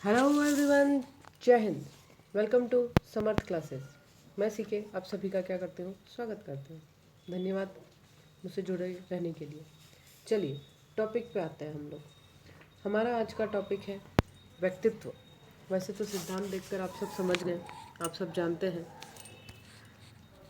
Hello everyone, जय हिंद। Welcome to Samarth classes. मैं सीके आप सभी का क्या करती हूँ, स्वागत करती हूँ। धन्यवाद मुझसे जुड़े रहने के लिए। चलिए टॉपिक पे आते हैं हम लोग। हमारा आज का टॉपिक है व्यक्तित्व। वैसे तो सिद्धांत देखकर आप सब समझ गए, आप सब जानते हैं,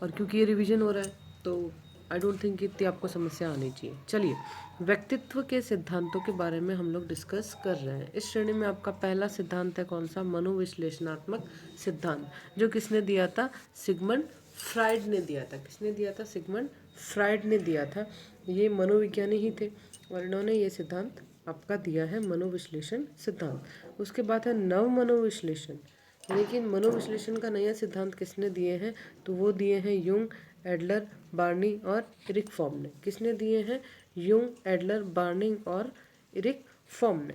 और क्योंकि ये रिवीजन हो रहा है तो आई डोंट थिंक इतनी आपको समस्या आनी चाहिए। चलिए व्यक्तित्व के सिद्धांतों के बारे में हम लोग डिस्कस कर रहे हैं। इस श्रेणी में आपका पहला सिद्धांत है कौन सा? मनोविश्लेषणात्मक सिद्धांत, जो किसने दिया था? सिगमंड फ्राइड ने दिया था। किसने दिया था? सिगमंड फ्राइड ने दिया था। ये मनोविज्ञानी ही थे और इन्होंने ये सिद्धांत आपका दिया है, मनोविश्लेषण सिद्धांत। उसके बाद है नव मनोविश्लेषण। लेकिन मनोविश्लेषण का नया सिद्धांत किसने दिए हैं? तो वो दिए हैं यूंग, एडलर, बार्नी और इरिक फॉर्म ने। किसने दिए हैं? यूंग, एडलर, बार्निंग और इरिक फॉर्म ने।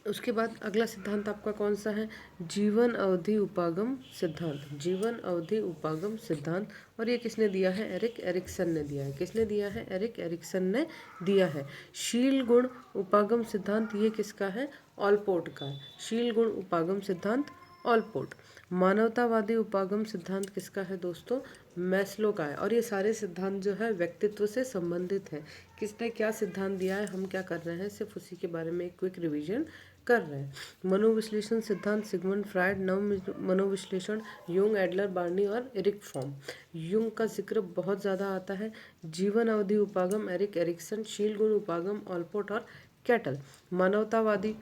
उसके बाद अगला सिद्धांत आपका कौन सा है? जीवन अवधि उपागम सिद्धांत। जीवन अवधि उपागम सिद्धांत, और ये किसने दिया है? एरिक एरिक्सन ने दिया है। किसने दिया है? एरिक एरिक्सन ने दिया है। शील गुण उपागम सिद्धांत, ये किसका है? ऑलपोर्ट का है। शील गुण उपागम सिद्धांत ऑलपोर्ट। मानवतावादी उपागम सिद्धांत किसका है दोस्तों? मैस्लो का है। और ये सारे सिद्धांत जो है व्यक्तित्व से संबंधित है। किसने क्या सिद्धांत दिया है, हम क्या कर रहे हैं, सिर्फ उसी के बारे में एक क्विक रिवीजन कर रहे हैं। मनोविश्लेषण सिद्धांत सिगमंड फ्राइड, नव मनोविश्लेषण यूंग, एडलर, बार्नी और एरिक फॉर्म। यूंग का जिक्र बहुत ज़्यादा आता है। जीवन अवधि उपागम एरिक एरिक्सन, शील गुण उपागम ऑलपोर्ट और कैटल। मानवतावादी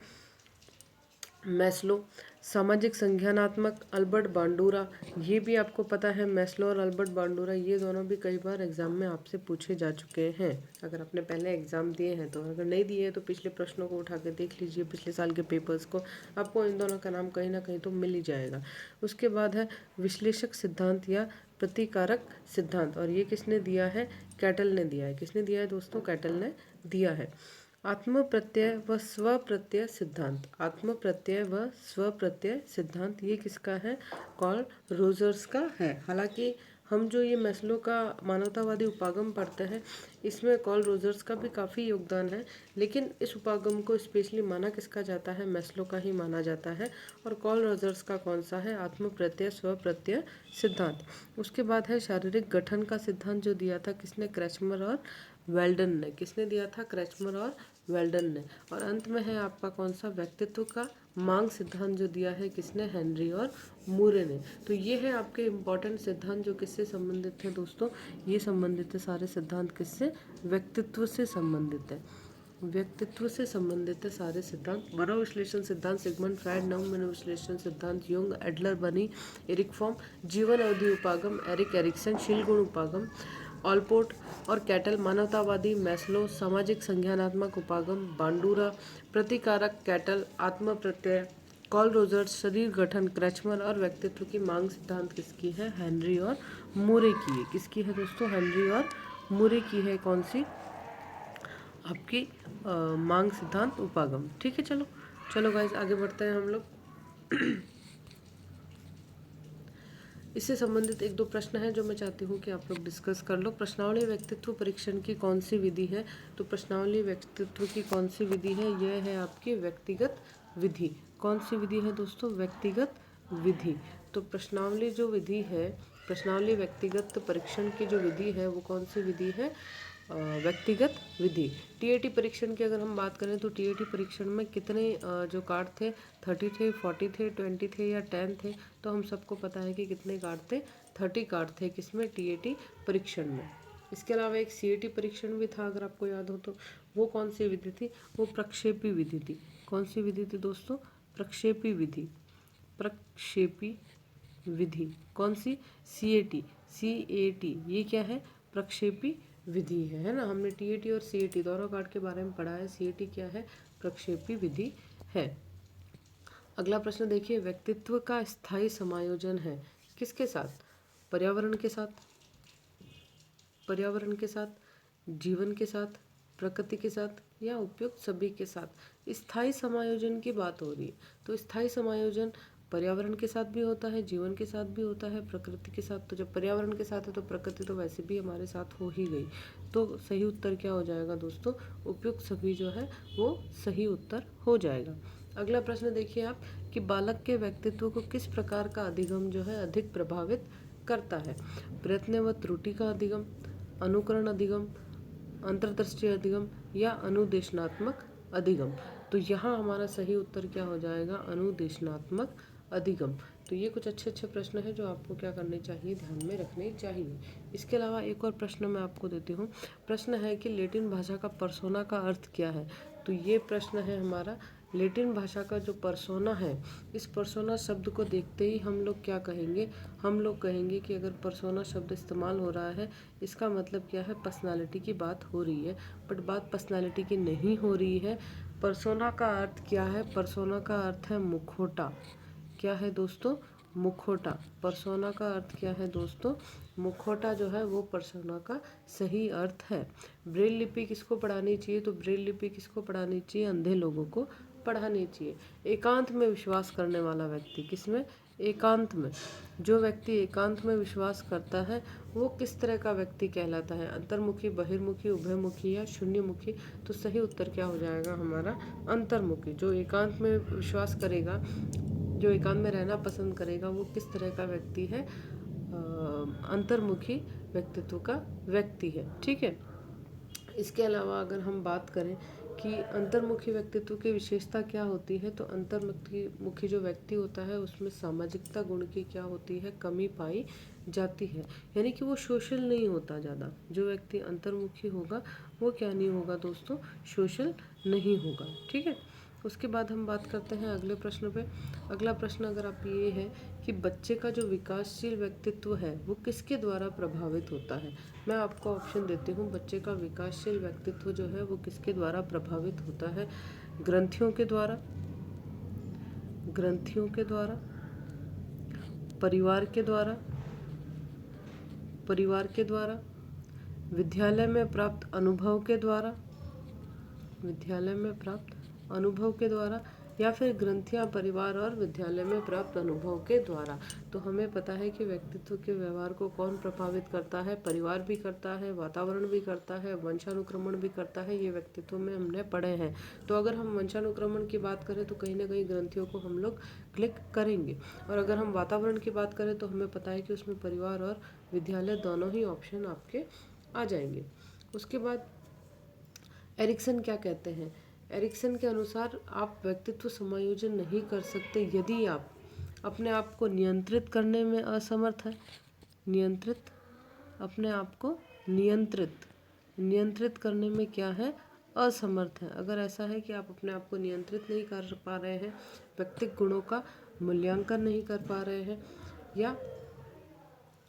मैस्लो, सामाजिक संज्ञानात्मक अल्बर्ट बांडूरा। ये भी आपको पता है, मैस्लो और अल्बर्ट बांडूरा ये दोनों भी कई बार एग्जाम में आपसे पूछे जा चुके हैं। अगर आपने पहले एग्जाम दिए हैं तो, अगर नहीं दिए हैं तो पिछले प्रश्नों को उठा के देख लीजिए, पिछले साल के पेपर्स को, आपको इन दोनों का नाम कहीं ना कहीं तो मिल ही जाएगा। उसके बाद है विश्लेषक सिद्धांत या प्रतिकारक सिद्धांत, और ये किसने दिया है? कैटल ने दिया है। किसने दिया है दोस्तों? कैटल ने दिया है। आत्म प्रत्यय व स्व प्रत्यय सिद्धांत। आत्म प्रत्यय व स्व प्रत्यय सिद्धांत, ये किसका है? कार्ल रोजर्स का है। हालांकि हम जो ये मैस्लो का मानवतावादी उपागम पढ़ते हैं, इसमें कार्ल रोजर्स का भी काफ़ी योगदान है, लेकिन इस उपागम को स्पेशली माना किसका जाता है? मैस्लो का ही माना जाता है। और कार्ल रोजर्स का कौन सा है? आत्म प्रत्यय स्व प्रत्यय सिद्धांत। उसके बाद है शारीरिक गठन का सिद्धांत, जो दिया था किसने? क्रैचमर और वेल्डन ने। किसने दिया था? क्रैचमर और वेल्डन ने। और अंत में है आपका कौन सा? व्यक्तित्व का मांग सिद्धांत, जो दिया है किसने? हेनरी और मूरे ने। तो ये है आपके इम्पॉर्टेंट सिद्धांत, जो किससे संबंधित है दोस्तों? ये संबंधित है सारे सिद्धांत किससे? व्यक्तित्व से संबंधित है। व्यक्तित्व से संबंधित है सारे सिद्धांत। मनोविश्लेषण सिद्धांत सिगमंड फ्राइड, नव मनोविश्लेषण सिद्धांत यूंग, एडलर, बनी, एरिक फॉर्म। जीवन अवधि उपागम एरिक एरिक्सन, शील गुण उपागम ऑलपोर्ट और कैटल। मानवतावादी मैस्लो, सामाजिक संज्ञानात्मक उपागम बांडूरा, प्रतिकारक कैटल, आत्म प्रत्यय कार्ल रोजर्स, शरीर गठन क्रैचमर और व्यक्तित्व की मांग सिद्धांत किसकी है? हेनरी और मूरे की है। किसकी है दोस्तों? हेनरी और मूरे की है। कौन सी? आपकी मांग सिद्धांत उपागम। ठीक है, चलो चलो गाइस आगे बढ़ते हैं हम लोग। इससे संबंधित एक दो प्रश्न हैं जो मैं चाहती हूँ कि आप लोग डिस्कस कर लो। प्रश्नावली व्यक्तित्व परीक्षण की कौन सी विधि है? तो प्रश्नावली व्यक्तित्व की कौन सी विधि है? यह है आपकी व्यक्तिगत विधि। कौन सी विधि है दोस्तों? व्यक्तिगत विधि। तो प्रश्नावली जो विधि है, प्रश्नावली व्यक्तिगत परीक्षण की जो विधि है वो कौन सी विधि है? व्यक्तिगत विधि। टीएटी परीक्षण की अगर हम बात करें तो टीएटी परीक्षण में कितने जो कार्ड थे? 30 थे, 40 थे, 20 थे या 10 थे? तो हम सबको पता है कि कितने कार्ड थे? 30 कार्ड थे। किसमें? टीएटी परीक्षण में। इसके अलावा एक सीएटी परीक्षण भी था, अगर आपको याद हो तो। वो कौन सी विधि थी? वो प्रक्षेपी विधि थी। कौन सी विधि थी दोस्तों? प्रक्षेपी विधि। प्रक्षेपी विधि। कौन सी? सीएटी। सीएटी ये क्या है? प्रक्षेपी विधि है ना। हमने टीएटी और सीएटी दोनों कार्ड के बारे में पढ़ा है। सीएटी क्या है? प्रक्षेपी विधि है। अगला प्रश्न देखिए, व्यक्तित्व का स्थायी समायोजन है किसके साथ? पर्यावरण के साथ, पर्यावरण के साथ, जीवन के साथ, प्रकृति के साथ या उपयुक्त सभी के साथ। स्थायी समायोजन की बात हो रही है, तो स्थायी समायोजन पर्यावरण के साथ भी होता है, जीवन के साथ भी होता है, प्रकृति के साथ। तो जब पर्यावरण के साथ है तो प्रकृति तो वैसे भी हमारे साथ हो ही गई। तो सही उत्तर क्या हो जाएगा दोस्तों? उपयुक्त सभी जो है वो सही उत्तर हो जाएगा। अगला प्रश्न देखिए आप कि बालक के व्यक्तित्व को किस प्रकार का अधिगम जो है अधिक प्रभावित करता है। प्रयत्न व त्रुटि का अधिगम, अनुकरण अधिगम, अंतर्दृष्टि अधिगम या अनुदेशनात्मक अधिगम। तो यहाँ हमारा सही उत्तर क्या हो जाएगा, अनुदेशनात्मक अधिगम। तो ये कुछ अच्छे अच्छे प्रश्न हैं जो आपको क्या करने चाहिए, ध्यान में रखने चाहिए। इसके अलावा एक और प्रश्न मैं आपको देती हूँ। प्रश्न है कि लैटिन भाषा का पर्सोना का अर्थ क्या है। तो ये प्रश्न है हमारा, लैटिन भाषा का जो पर्सोना है, इस पर्सोना शब्द को देखते ही हम लोग क्या कहेंगे, हम लोग कहेंगे कि अगर पर्सोना शब्द इस्तेमाल हो रहा है इसका मतलब क्या है, पर्सनालिटी की बात हो रही है। बट बात पर्सनालिटी की नहीं हो रही है। पर्सोना का अर्थ क्या है, पर्सोना का अर्थ है मुखौटा। क्या है दोस्तों, मुखौटा। पर्सोना का अर्थ क्या है दोस्तों, मुखौटा जो है वो पर्सोना का सही अर्थ है। ब्रेल लिपि किसको पढ़ानी चाहिए, तो ब्रेल लिपि किसको पढ़ानी चाहिए, अंधे लोगों को पढ़ानी चाहिए। एकांत में विश्वास करने वाला व्यक्ति, किसमें, एकांत में। जो व्यक्ति एकांत में विश्वास करता है वो किस तरह का व्यक्ति कहलाता है, अंतर्मुखी, बहिर्मुखी, उभयमुखी या शून्यमुखी। तो सही उत्तर क्या हो जाएगा हमारा, अंतर्मुखी। जो एकांत में विश्वास करेगा, जो एकांत में रहना पसंद करेगा, वो किस तरह का व्यक्ति है, अंतर्मुखी व्यक्तित्व का व्यक्ति है। ठीक है। इसके अलावा अगर हम बात करें कि अंतर्मुखी व्यक्तित्व की विशेषता क्या होती है, तो अंतर्मुखी जो व्यक्ति होता है उसमें सामाजिकता गुण की क्या होती है, कमी पाई जाती है। यानी कि वो सोशल नहीं होता ज़्यादा। जो व्यक्ति अंतर्मुखी होगा वो क्या नहीं होगा दोस्तों, सोशल नहीं होगा। ठीक है। उसके बाद हम बात करते हैं अगले प्रश्न पे। अगला प्रश्न अगर आप ये है कि बच्चे का जो विकासशील व्यक्तित्व है वो किसके द्वारा प्रभावित होता है। मैं आपको ऑप्शन देती हूँ। बच्चे का विकासशील व्यक्तित्व जो है वो किसके द्वारा प्रभावित होता है, ग्रंथियों के द्वारा, ग्रंथियों के द्वारा, परिवार के द्वारा, परिवार के द्वारा, विद्यालय में प्राप्त अनुभव के द्वारा, विद्यालय में प्राप्त अनुभव के द्वारा, या फिर ग्रंथियाँ परिवार और विद्यालय में प्राप्त अनुभव के द्वारा। तो हमें पता है कि व्यक्तित्व के व्यवहार को कौन प्रभावित करता है, परिवार भी करता है, वातावरण भी करता है, वंशानुक्रमण भी करता है। ये व्यक्तित्व में हमने पढ़े हैं। तो अगर हम वंशानुक्रमण की बात करें तो कहीं ना कहीं ग्रंथियों को हम लोग क्लिक करेंगे, और अगर हम वातावरण की बात करें तो हमें पता है कि उसमें परिवार और विद्यालय दोनों ही ऑप्शन आपके आ जाएंगे। उसके बाद एरिक्सन क्या कहते हैं। एरिक्सन के अनुसार आप व्यक्तित्व समायोजन नहीं कर सकते यदि आप अपने आप को नियंत्रित करने में असमर्थ है। नियंत्रित, अपने आप को नियंत्रित करने में क्या है, असमर्थ है। अगर ऐसा है कि आप अपने आप को नियंत्रित नहीं कर पा रहे हैं, व्यक्तिगत गुणों का मूल्यांकन नहीं कर पा रहे हैं, या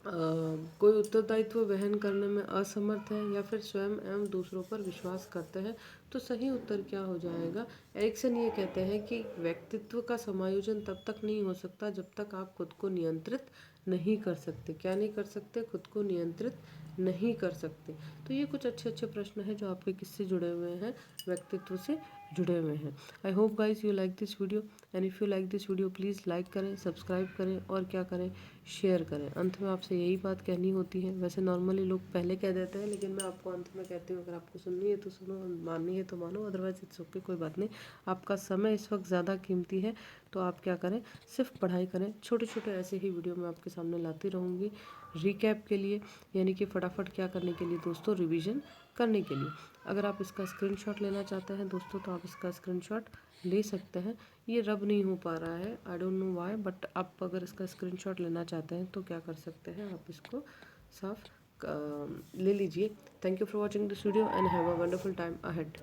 कोई उत्तरदायित्व वहन करने में असमर्थ है, या फिर स्वयं एवं दूसरों पर विश्वास करते हैं, तो सही उत्तर क्या हो जाएगा। एरिक्सन ये कहते हैं कि व्यक्तित्व का समायोजन तब तक नहीं हो सकता जब तक आप खुद को नियंत्रित नहीं कर सकते। क्या नहीं कर सकते, खुद को नियंत्रित नहीं कर सकते। तो ये कुछ अच्छे अच्छे प्रश्न हैं जो आपके किससे जुड़े हुए हैं, व्यक्तित्व से जुड़े हुए हैं। I hope guys you like this video, and if you like this video please like करें, सब्सक्राइब करें और क्या करें, शेयर करें। अंत में आपसे यही बात कहनी होती है। वैसे नॉर्मली लोग पहले कह देते हैं, लेकिन मैं आपको अंत में कहती हूँ, अगर आपको सुननी है तो सुनो, माननी है तो मानो, अदरवाइज इट्स ओके, कोई बात नहीं। आपका समय इस वक्त ज़्यादा कीमती है, तो आप क्या करें, सिर्फ पढ़ाई करें। छोटे छोटे ऐसे ही वीडियो मैं आपके सामने लाती रहूँगी रिकैप के लिए, यानी कि फटाफट क्या करने के लिए दोस्तों, रिवीजन करने के लिए। अगर आप इसका स्क्रीनशॉट लेना चाहते हैं दोस्तों तो आप इसका स्क्रीनशॉट ले सकते हैं। ये रब नहीं हो पा रहा है, I don't know why, but आप अगर इसका स्क्रीनशॉट लेना चाहते हैं तो क्या कर सकते हैं, आप इसको साफ ले लीजिए। Thank you for watching this video and have a wonderful time ahead.